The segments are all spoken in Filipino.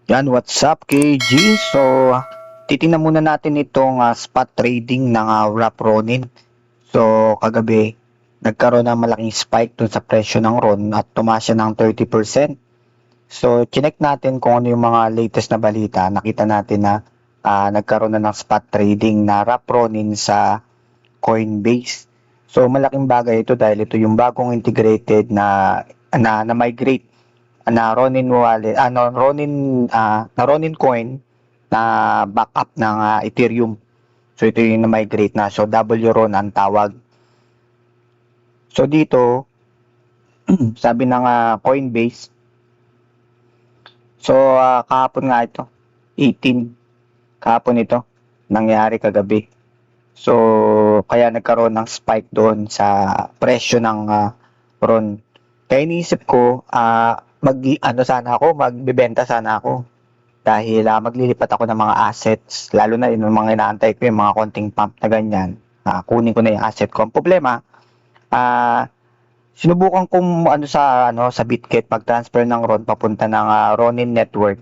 Yan, what's up KG? So, titingnan muna natin itong spot trading ng Wrap Ronin. So, kagabi, nagkaroon ng malaking spike dun sa presyo ng RON at tumaas siya ng 30%. So, chinek natin kung ano yung mga latest na balita. Nakita natin na nagkaroon na ng spot trading na Wrap Ronin sa Coinbase. So, malaking bagay ito dahil ito yung bagong integrated na migrate na Ronin wallet, Ronin coin na backup ng Ethereum. So ito yung na-migrate na. So WRON ang tawag. So dito, sabi ng Coinbase, so kahapon nga ito, 18, kahapon ito, nangyari kagabi. So kaya nagkaroon ng spike doon sa presyo ng RON. Kaya iniisip ko, magbibenta sana ako. Dahil maglilipat ako ng mga assets, lalo na yung mga inaantay ko, yung mga konting pump na ganyan. Kunin ko na yung asset ko. Ang problema, sinubukan kong sa Bitget pag-transfer ng RON papunta ng Ronin network.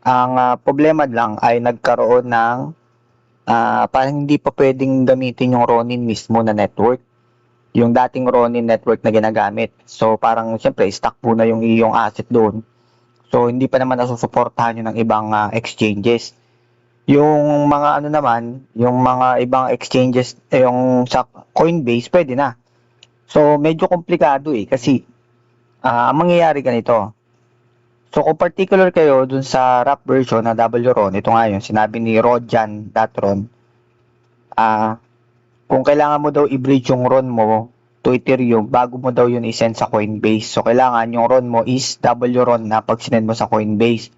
Ang problema lang ay nagkaroon ng parang hindi pa pwedeng gamitin yung Ronin mismo na network. Yung dating Ronin network na ginagamit. So parang siyempre stuck po na yung iyong asset doon. So hindi pa naman nasusuportahan yun ng ibang exchanges. Yung mga yung mga ibang exchanges, yung sa Coinbase, pwede na. So medyo komplikado kasi ang mangyayari ganito. So kung particular kayo dun sa wrap version na WRON, ito nga yung sinabi ni Rodjan.ron, kung kailangan mo daw i-bridge yung RON mo to Ethereum bago mo daw yun i-send sa Coinbase. So kailangan yung RON mo is WRON na pag sinend mo sa Coinbase.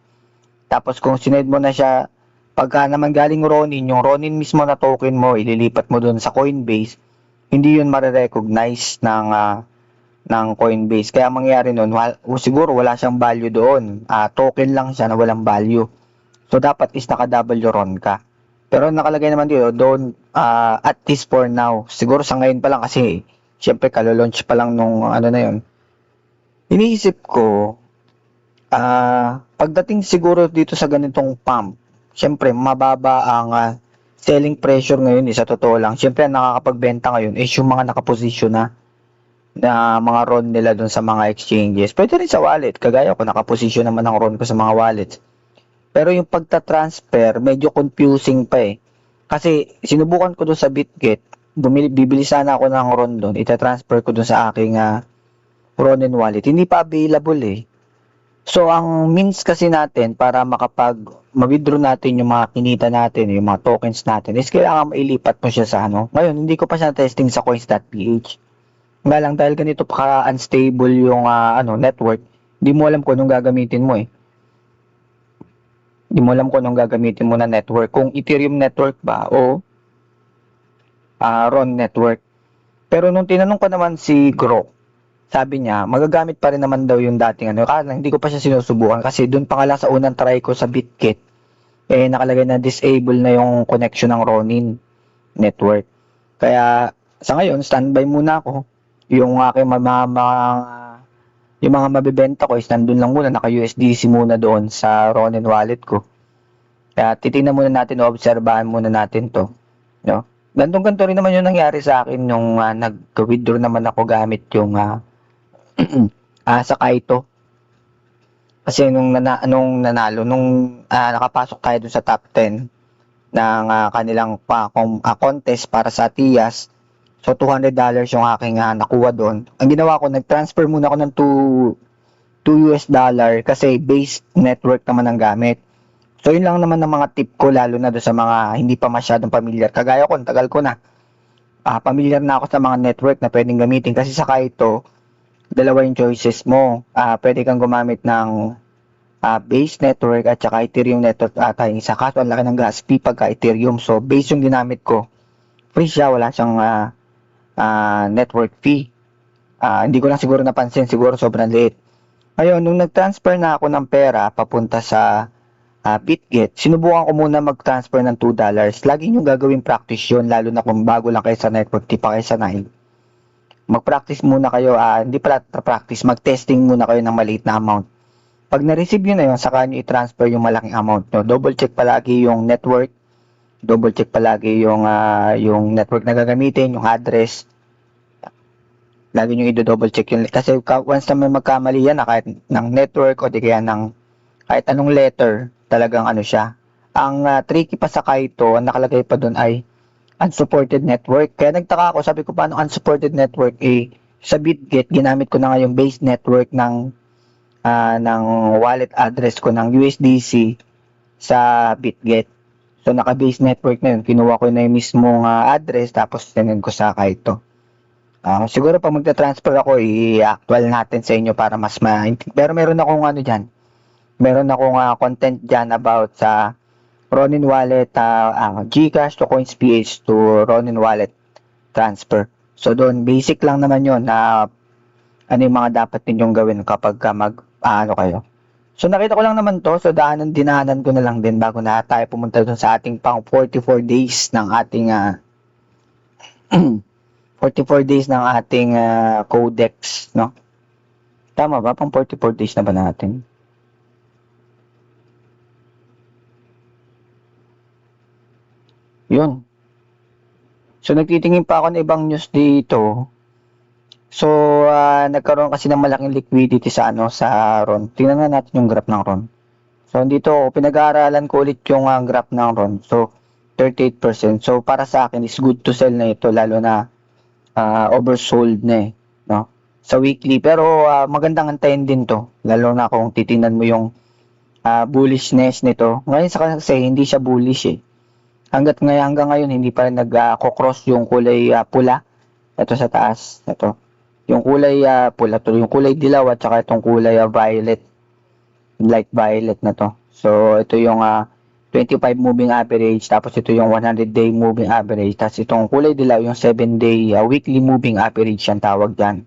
Tapos kung sinend mo na siya, pagka naman galing Ronin, yung Ronin mismo na token mo, ililipat mo dun sa Coinbase, hindi yun marirecognize ng Coinbase. Kaya mangyayari nun, siguro wala siyang value doon. Token lang siya na walang value. So dapat is naka-WRON ka. Pero nakalagay naman dito, at least for now. Siguro sa ngayon pa lang kasi, syempre kalolaunch pa lang nung na yun. Iniisip ko, pagdating siguro dito sa ganitong pump, syempre mababa ang selling pressure ngayon sa totoo lang. Syempre ang nakakapagbenta ngayon is yung mga nakaposisyon na mga RON nila doon sa mga exchanges. Pwede rin sa wallet, kagaya ko nakaposisyon naman ang RON ko sa mga wallets. Pero yung pagta-transfer, medyo confusing pa Kasi sinubukan ko doon sa Bitget, bibili sana ako ng RON doon, ita-transfer ko doon sa aking Ronin wallet. Hindi pa available So, ang means kasi natin para ma-withdraw natin yung mga kinita natin, yung mga tokens natin, is kailangan mailipat mo siya sa Ngayon, hindi ko pa siya testing sa coins.ph. Nga lang, dahil ganito pa unstable yung network, hindi mo alam kung anong gagamitin mo Hindi mo alam kung anong gagamitin mo na network. Kung Ethereum network ba o RON network. Pero nung tinanong ko naman si Grok, sabi niya, magagamit pa rin naman daw yung dating Kaya hindi ko pa siya sinusubukan kasi doon pa nga lang sa unang try ko sa Bitget, nakalagay na disable na yung connection ng Ronin network. Kaya sa ngayon, standby muna ako. Yung aking yung mga mabibenta ko is nandun lang muna, naka-USDC muna doon sa Ronin wallet ko. Kaya titingnan muna natin, obserbahan muna natin to. No? Gantong-ganto rin naman yung nangyari sa akin nung nag-withdraw naman ako gamit yung sa Kaito. Kasi nung nanalo, nung nakapasok tayo dun sa top 10 ng kanilang contest para sa TIAS, so $200 yung aking nakuha doon. Ang ginawa ko, nag-transfer muna ako ng $2 kasi base network naman ang gamit. So yun lang naman ng mga tip ko, lalo na doon sa mga hindi pa masyadong familiar. Kagaya ko, tagal ko na. Familiar na ako sa mga network na pwedeng gamitin kasi sa Kaito, dalawa yung choices mo. Pwede kang gumamit ng base network at saka Ethereum network yung isa. Kaso ang laki ng gas fee pagka Ethereum. So base yung ginamit ko. Free siya, wala siyang network fee. Hindi ko lang siguro napansin, siguro sobrang liit. Ngayon, nung nag-transfer na ako ng pera papunta sa Bitget, sinubukan ko muna mag-transfer ng $2. Lagi nyo gagawin practice yun, lalo na kung bago lang kayo sa network, di pa kayo sanay. Mag-practice muna kayo, hindi pala practice, mag-testing muna kayo ng maliit na amount. Pag na-receive nyo na yun, saka nyo i-transfer yung malaking amount nyo. Double check palagi yung network, double check palagi yung network na gagamitin, yung address. Lagi nyo i-double check yun. Kasi once na may magkamali yan, na kahit ng network o di kaya ng kahit anong letter, talagang ano siya. Ang tricky pa sa Kaito, ang nakalagay pa doon ay unsupported network. Kaya nagtaka ako, sabi ko paano unsupported network? Sa BitGet, ginamit ko na nga yung base network ng wallet address ko ng USDC sa BitGet. So, naka-base network na yun. Kinuha ko na yung mismong address, tapos sinend ko sa Kaito. Siguro pag magta-transfer ako, i-actual natin sa inyo para mas pero meron akong ano dyan. Meron akong content dyan about sa Ronin Wallet, Gcash to CoinsPH to Ronin Wallet transfer. So, doon, basic lang naman yun na ano yung mga dapat ninyong gawin kapag ano kayo. So, nakita ko lang naman to. So, dinahanan ko na lang din bago na tayo pumunta dun sa ating pang 44 days ng ating 44 days ng ating codex, no? Tama ba? Pang 44 days na ba natin? Yun. So, nagtitingin pa ako ng ibang news dito. So, nagkaroon kasi ng malaking liquidity sa sa RON. Tingnan nga natin yung graph ng RON. So, dito, pinag-aaralan ko ulit yung graph ng RON. So, 38%. So, para sa akin, is good to sell na ito, lalo na oversold na no? Sa weekly. Pero, magandang antayin din to. Lalo na kung titingnan mo yung bullishness nito. Ngayon kasi, hindi siya bullish hanggang ngayon, hindi pa rin nag-cross yung kulay pula. Ito sa taas. Ito. Yung kulay pula to, yung kulay dilaw at saka itong kulay violet, light violet na to. So ito yung 25 moving average, tapos ito yung 100-day moving average, tapos itong kulay dilaw yung 7-day weekly moving average yung tawag diyan.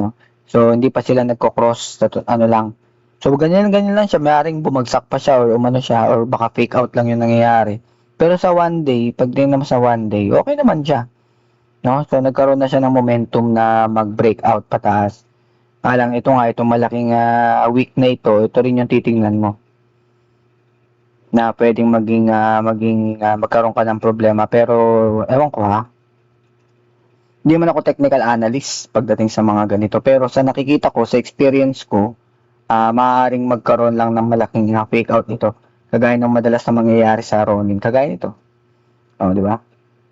No? So hindi pa sila nagko-cross, ano lang. So ganyan lang siya, maaaring bumagsak pa siya or umano siya or baka fake out lang yung nangyayari. Pero sa one day, pag tingnan mo sa one day, okay naman siya. No? So, nagkaroon na siya ng momentum na mag-breakout pataas. Alang itong malaking week na ito rin yung titingnan mo. Na pwedeng magkaroon ka ng problema. Pero, ewan ko Hindi man ako technical analyst pagdating sa mga ganito. Pero sa nakikita ko, sa experience ko, maaaring magkaroon lang ng malaking fake out nito. Kagaya ng madalas na mangyayari sa Ronin. Kagaya nito. Di ba?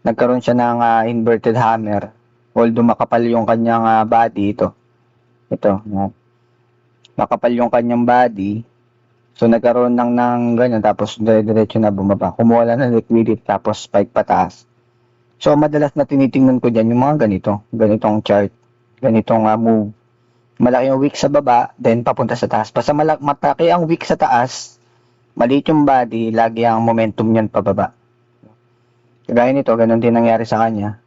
Nagkaroon siya ng inverted hammer, although makapal yung kanyang body. Ito makapal yung kanyang body, so nagkaroon ng ganyan, tapos diretso na bumaba, kumuha lang ng liquidity, tapos spike pataas. So madalas na tinitingnan ko dyan yung mga ganitong chart, ganitong move. Malaki yung wick sa baba, then papunta sa taas. Basta mataki ang wick sa taas, maliit yung body, lagi ang momentum niyan pababa. Kagaya nito, ganun din nangyari sa kanya.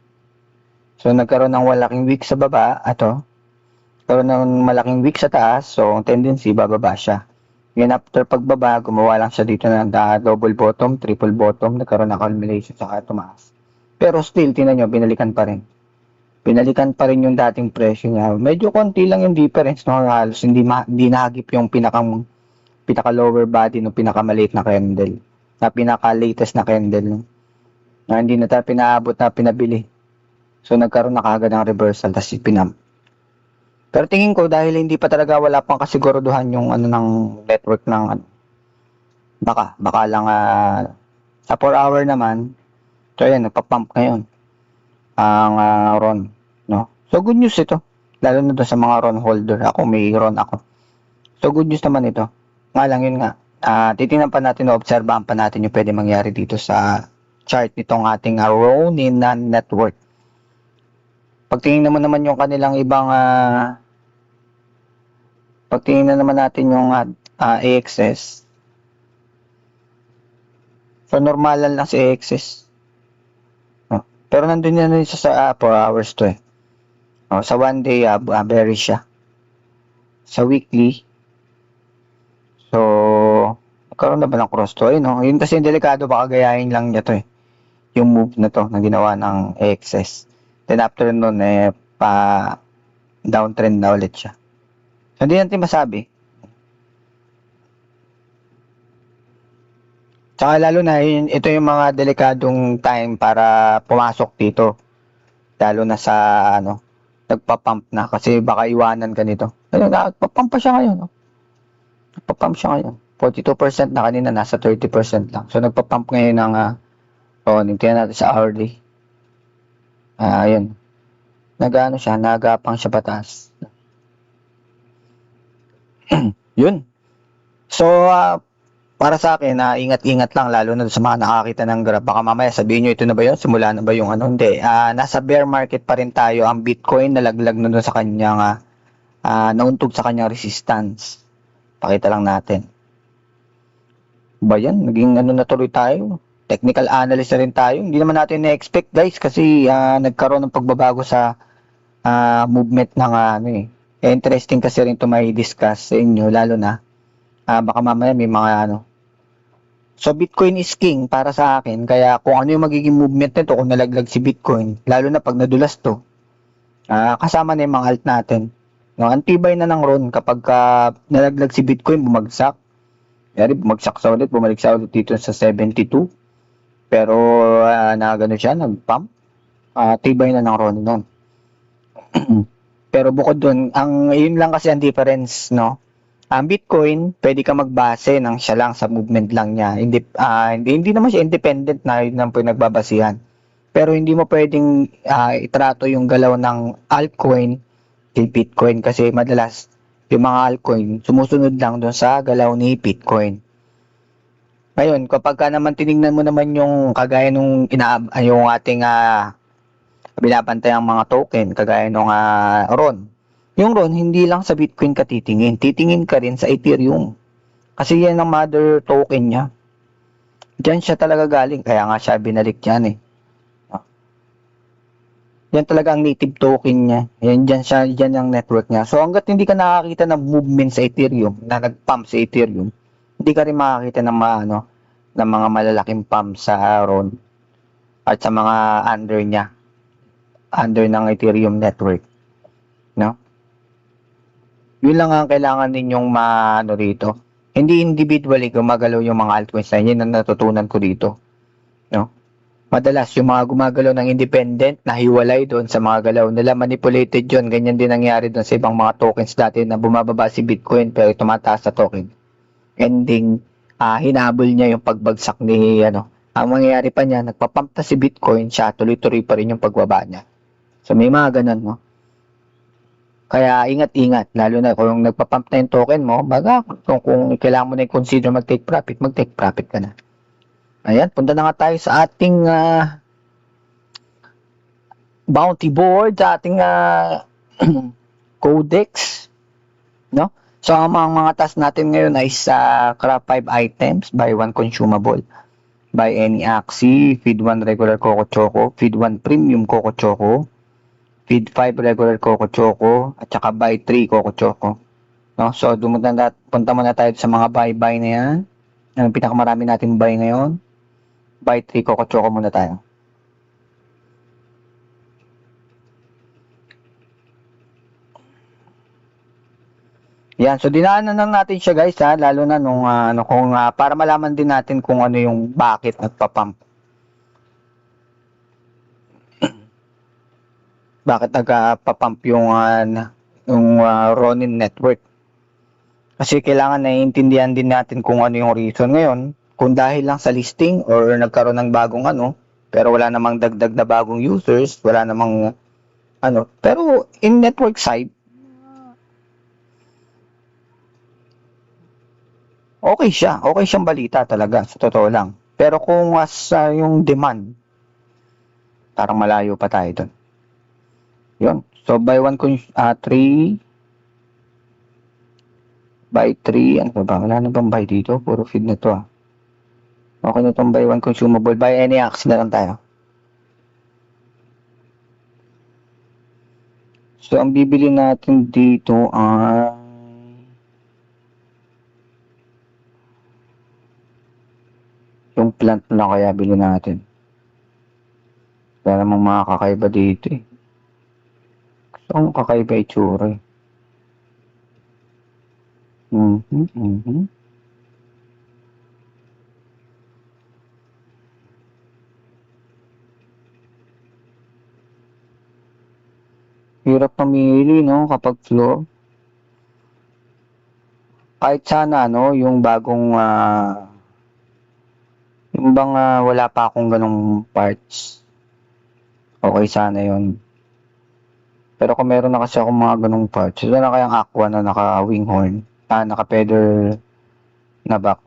So, nagkaroon ng malaking wick sa baba, nagkaroon ng malaking wick sa taas, so, ang tendency, bababa siya. Ngayon, after pagbaba, gumawa lang siya dito ng double bottom, triple bottom, nagkaroon ng accumulation, saka tumaas. Pero still, tingnan nyo, binalikan pa rin. Binalikan pa rin yung dating presyo niya. Medyo konti lang yung difference, no? Halos hindi nahagip yung pinaka lower body ng pinakamaliit na candle, na pinaka latest na candle, na hindi na tayo pinaabot na pinabili. So, nagkaroon na kagad ng reversal, tapos pinam. Pero tingin ko, dahil hindi pa talaga wala pang kasiguraduhan yung ng network ng baka lang sa 4 hour naman, so yan, nagpa-pump ngayon ang RON, no? So, good news ito. Lalo na doon sa mga RON holder. Ako, may RON ako. So, good news naman ito. Nga lang yun nga. Titingnan pa natin, obserbahan pa natin yung pwede mangyari dito sa chart nitong ating Ronin network. Pagtingin naman yung kanilang ibang pagtingin naman natin yung AXS. So normalan lang si AXS. Pero nandun yan sa 4 hours to sa one day bearish siya. Sa weekly, so nagkaroon na ba ng cross to? Yun kasi yung delikado, baka gayahin lang niya to yung move na to na ginawa ng AXS. Then after nun, pa downtrend na ulit siya. So, hindi natin masabi. Tsaka lalo na ito yung mga delikadong time para pumasok dito. Lalo na sa ano, nagpa-pump na kasi baka iwanan ka nito. Ayun, nagpa-pump pa siya ngayon. Oh. Nagpa-pump siya ngayon. 42% na kanina, nasa 30% lang. So, nagpa-pump ngayon ng tingnan natin sa hourly. Ayun. Nag-ano siya, nagapang siya pataas. Yun. So, para sa akin, ingat-ingat lang lalo na sa mga nakakita ng graph. Baka mamaya sabihin nyo, ito na ba yun? Simula na ba yung ano? Hindi. Nasa bear market pa rin tayo. Ang Bitcoin nalaglag na doon sa kanyang, nauntog sa kanyang resistance. Pakita lang natin. Ba yan? Naging ano na tuloy tayo. Technical analyst na rin tayo. Hindi naman natin na-expect guys kasi nagkaroon ng pagbabago sa movement ng ano eh. Interesting kasi rin ito may discuss sa inyo lalo na baka mamaya may mga ano. So Bitcoin is king para sa akin kaya kung ano yung magiging movement nito kung nalaglag si Bitcoin lalo na pag nadulas to kasama na yung mga alt natin. No, antibay na ng RON kapag nalaglag si Bitcoin bumagsak. Yari, bumagsak sa ulit, bumalik sa ulit dito sa 72. Pero nagano siya, nag-pump. Tibay na ng RON nun. Pero bukod dun, yun lang kasi ang difference, no? Ang Bitcoin, pwede ka magbase ng siya lang sa movement lang niya. Hindi naman siya independent na yun ang pinagbabasihan. Pero hindi mo pwedeng itrato yung galaw ng altcoin kay Bitcoin kasi madalas yung mga altcoin sumusunod lang doon sa galaw ni Bitcoin. Ngayon, kapag ka naman tinignan mo naman yung kagaya nung yung ating binabantay ang mga token kagaya nung RON. Yung RON, hindi lang sa Bitcoin ka titingin. Titingin ka rin sa Ethereum. Kasi yan ang mother token niya. Diyan siya talaga galing. Kaya nga siya binalik yan eh. Yan talaga ang native token niya. Yan ang network niya. So hanggat hindi ka nakakita ng movement sa Ethereum, na nag-pump sa Ethereum, hindi ka rin makakita ng ng mga malalaking pump sa RON at sa mga under ng Ethereum network. No? Yun lang ang kailangan ninyong maano rito. Hindi individually gumagalaw yung mga altcoins na yun ang natutunan ko dito. No? Madalas yung mga gumagalaw ng independent na hiwalay doon sa mga galaw nila manipulated yun. Ganyan din nangyari doon sa ibang mga tokens dati na bumababa si Bitcoin pero tumataas sa token. Ending, hinabol niya yung pagbagsak ni ano. Ang mangyayari pa niya, nagpapump na si Bitcoin, siya tuloy-tuloy pa rin yung pagbaba niya. So may mga ganun, no? Kaya ingat-ingat, lalo na kung nagpa-pump na yung token mo, baga kung kailangan mo na i-consider mag-take profit ka na. Ayan, punta na nga tayo sa ating bounty board, sa ating codex, no? So ang mga task natin ngayon ay sa craft 5 items, buy 1 consumable, buy any Axie, feed 1 regular Coco Choco, feed 1 premium Coco Choco, feed 5 regular Coco Choco, at saka buy 3 Coco Choco. No? So, punta muna tayo sa mga buy na yan. Ang pinakamarami natin buy ngayon. Buy 3 Coco Choco muna tayo. Yan, so dinaanan lang natin siya guys ha, lalo na nung para malaman din natin kung ano yung bakit nagpa-pump. Bakit nagpa-pump yung Ronin network. Kasi kailangan naiintindihan din natin kung ano yung reason ngayon. Kung dahil lang sa listing or nagkaroon ng bagong pero wala namang dagdag na bagong users, wala namang pero in network side, okay siya. Okay siyang balita talaga, sa totoo lang. Pero kung yung demand, parang malayo pa tayo doon. Yun. So, buy 1 3 buy 3, ano ba? Wala na bang buy dito? Puro feed na to Okay na itong buy 1 consumable. Buy any Axie na lang tayo. So, ang bibili natin dito ay yung plant na lang kaya bili natin. Wala namang mga kakaiba dito eh. Gusto kong kakaiba itsura eh. Hirap mamili, no, kapag floor. Kahit sana, no, yung bagong, yung bang wala pa akong ganong parts. Okay sana yon. Pero kung meron na kasi akong mga ganong parts, ito na kayang Aqua na naka-wing horn, naka-feather na back.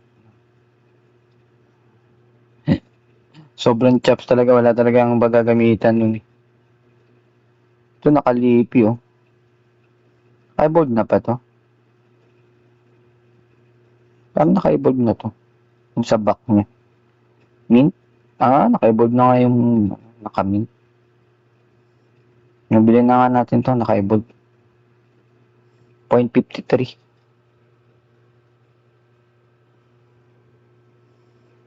Sobrang chops talaga, wala talagang bagagamitan nun. Ito nakalipi, oh. Naka-evolve na pa to. Parang naka-evolve na to. Yung sa back niya. Mint? Naka-evolve na nga yung naka-mint. Nabili na nga natin to, naka-evolve. 0.53.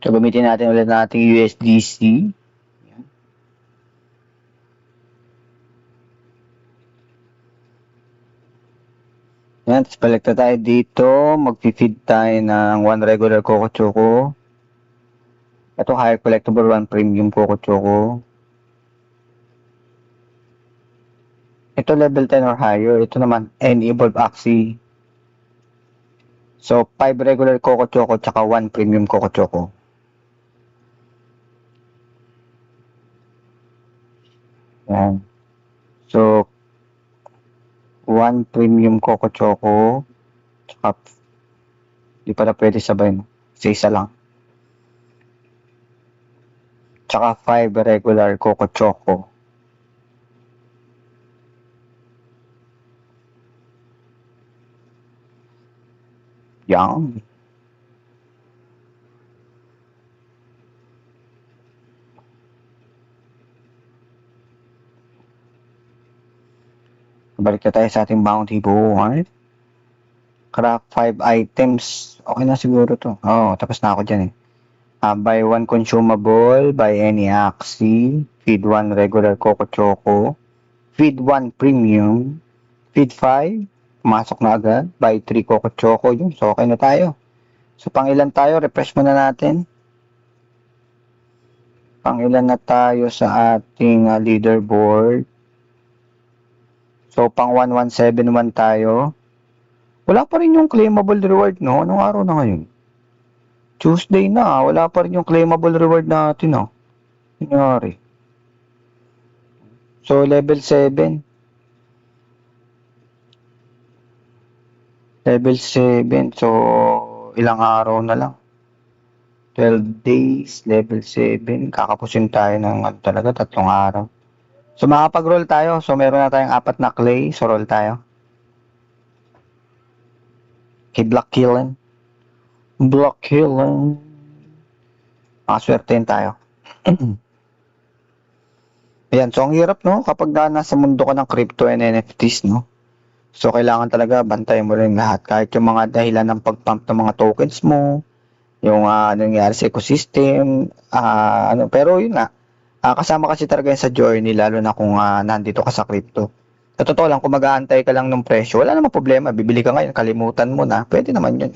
So, gamitin natin ulit nating USDC. Yan, tapos balik na tayo dito. Mag-feed tayo ng 1 regular Coco Choco. Ito higher collectible, 1 premium Coco Choco. Ito level 10 or higher. Ito naman, N-Evolve Axie. So, 5 regular Coco Choco tsaka 1 premium Coco Choco. Yan. So, 1 premium Coco Choco tsaka di pala pwede sabay, no? Isa lang. Tsaka 5 regular Coco Choco. Yan. Balik na tayo sa ating bounty board. Craft 5 items. Okay na siguro to. Tapos na ako dyan eh. Buy 1 consumable, buy any Axie, feed 1 regular Coco Choco, feed 1 premium, feed 5, pumasok na agad, buy 3 Coco Choco, yun. So, okay na tayo. So, pang ilan tayo? Refresh muna natin. Pang ilan na tayo sa ating leaderboard. So, pang 1171 tayo. Wala pa rin yung claimable reward, no? Anong araw na ngayon? Tuesday na, wala pa rin yung claimable reward natin, no? Nangyari. So, level 7. Level 7. So, ilang araw na lang. 12 days, level 7. Kakapusin tayo ng talaga 3 araw. So, makapag-roll tayo. So, meron na tayong 4 na clay. So, roll tayo. Okay, block killing. Block killing. Makaswertein tayo. Ayan, so ang hirap, no? Kapag nasa mundo ka ng crypto and NFTs, no? So, kailangan talaga bantayan mo rin lahat. Kahit yung mga dahilan ng pag-pump ng mga tokens mo, yung nangyari sa ecosystem, pero yun nga, kasama kasi talaga yun sa journey, lalo na kung nandito ka sa crypto. Sa totoo lang, kung mag-aantay ka lang ng presyo, wala namang problema. Bibili ka ngayon, kalimutan mo na, pwede naman yun.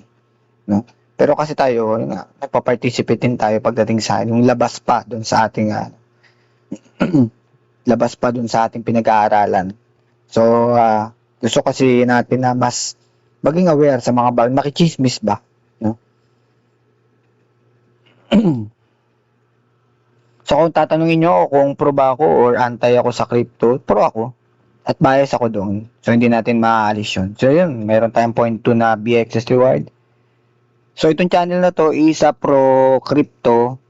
No? Pero kasi tayo, nagpa-participate din tayo pagdating sa yung labas pa doon sa ating labas pa doon sa ating pinag-aaralan. So, gusto kasi natin na mas maging aware sa mga bagay, makichismis ba? No? So, kung tatanungin nyo kung pro ba ako or anti ako sa crypto, pro ako. At bias ako doon. So, hindi natin maaalis yun. So, yun. Meron tayong 0.2 na BXS reward. So, itong channel na to is pro crypto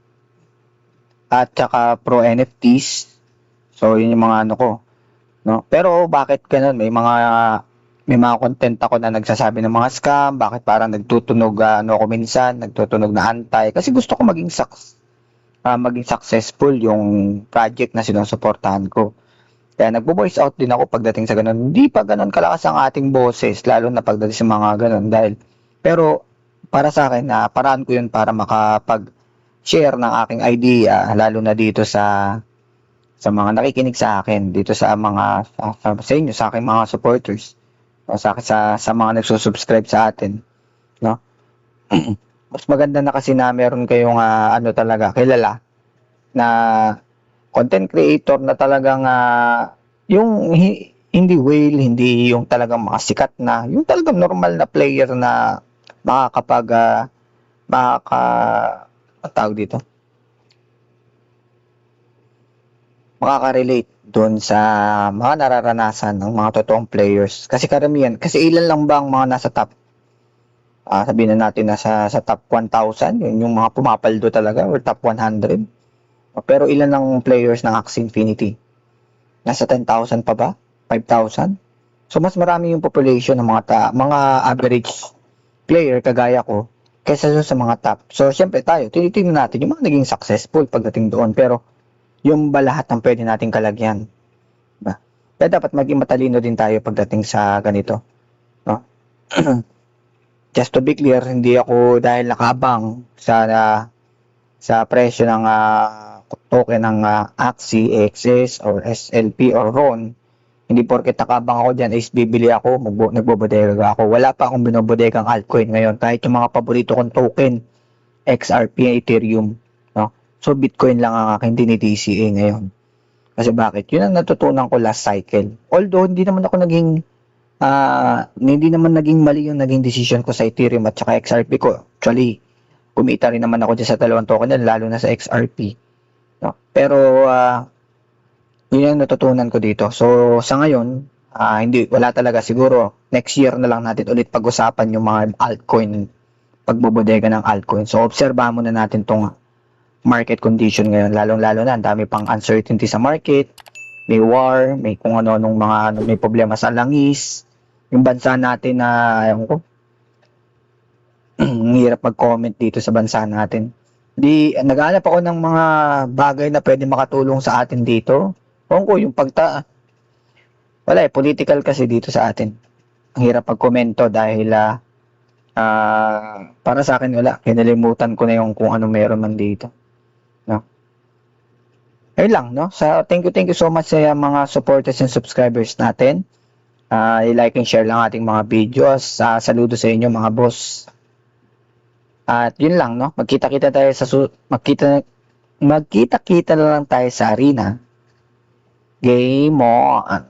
at saka pro NFTs. So, yun yung mga ko. No? Pero, bakit ganun? May mga content ako na nagsasabi ng mga scam. Bakit parang nagtutunog ako minsan? Nagtutunog na anti. Kasi gusto ko maging successful yung project na sinusuportahan ko. Kaya nagbo-voice out din ako pagdating sa ganun. Hindi pa ganun kalakas ang ating boses, lalo na pagdating sa mga ganun. Pero para sa akin, paraan ko yun para makapag-share ng aking idea, lalo na dito sa mga nakikinig sa akin, dito sa inyo, sa aking mga supporters, o sa mga nagsusubscribe sa atin. No? Mas maganda na kasi na meron kayong talaga, kilala, na content creator na talagang yung hindi whale, hindi yung talagang makasikat na, yung talagang normal na player na makakapag, makaka, ang tawag dito, makaka-relate doon sa mga nararanasan ng mga totoong players. Kasi karamihan, kasi ilan lang ba ang mga nasa top, sabihin na natin sa top 1,000, yun yung mga pumapaldo talaga, or top 100. Pero ilan ang players ng Axie Infinity? Nasa 10,000 pa ba? 5,000? So mas marami yung population ng mga average player kagaya ko kaysa sa mga top. So syempre tayo, tinitingnan natin yung mga naging successful pagdating doon, pero yung ba lahat ng pwede nating kalagyan? Diba? Kaya dapat maging matalino din tayo pagdating sa ganito. No? Just to be clear, hindi ako dahil nakabang sa presyo ng token ng Axie, XS, or SLP, or RON, hindi porket nakabang ako dyan is bibili ako, nagbobodega ako. Wala pa akong binobodegang altcoin ngayon. Kahit yung mga paborito kong token, XRP, Ethereum. No? So, Bitcoin lang ang aking DCA ngayon. Kasi bakit? Yun ang natutunan ko last cycle. Although, hindi naman naging mali yung naging decision ko sa Ethereum at saka XRP ko. Actually, kumita rin naman ako dyan sa dalawang token na, lalo na sa XRP. No? Pero, yun ang natutunan ko dito. So, sa ngayon, wala talaga. Siguro, next year na lang natin ulit pag-usapan yung mga altcoin, pagbobodega ng altcoin. So, obserbahan muna natin tong market condition ngayon. Lalong-lalo na, ang dami pang uncertainty sa market. May war, may kung ano-anong may problema sa langis. Yung bansa natin na, ayaw ko, ang hirap mag-comment dito sa bansa natin. Naghahanap ako ng mga bagay na pwede makatulong sa atin dito. Ko yung wala political kasi dito sa atin. Ang hirap pagkomento dahil para sa akin wala, kinalimutan ko na yung kung ano meron man dito. No? Ayun lang, no? Thank you so much sa mga supporters and subscribers natin. I-like and share lang ating mga videos. Saludo sa inyo mga boss. At yun lang, no? Magkita-kita na lang tayo sa arena. Game on!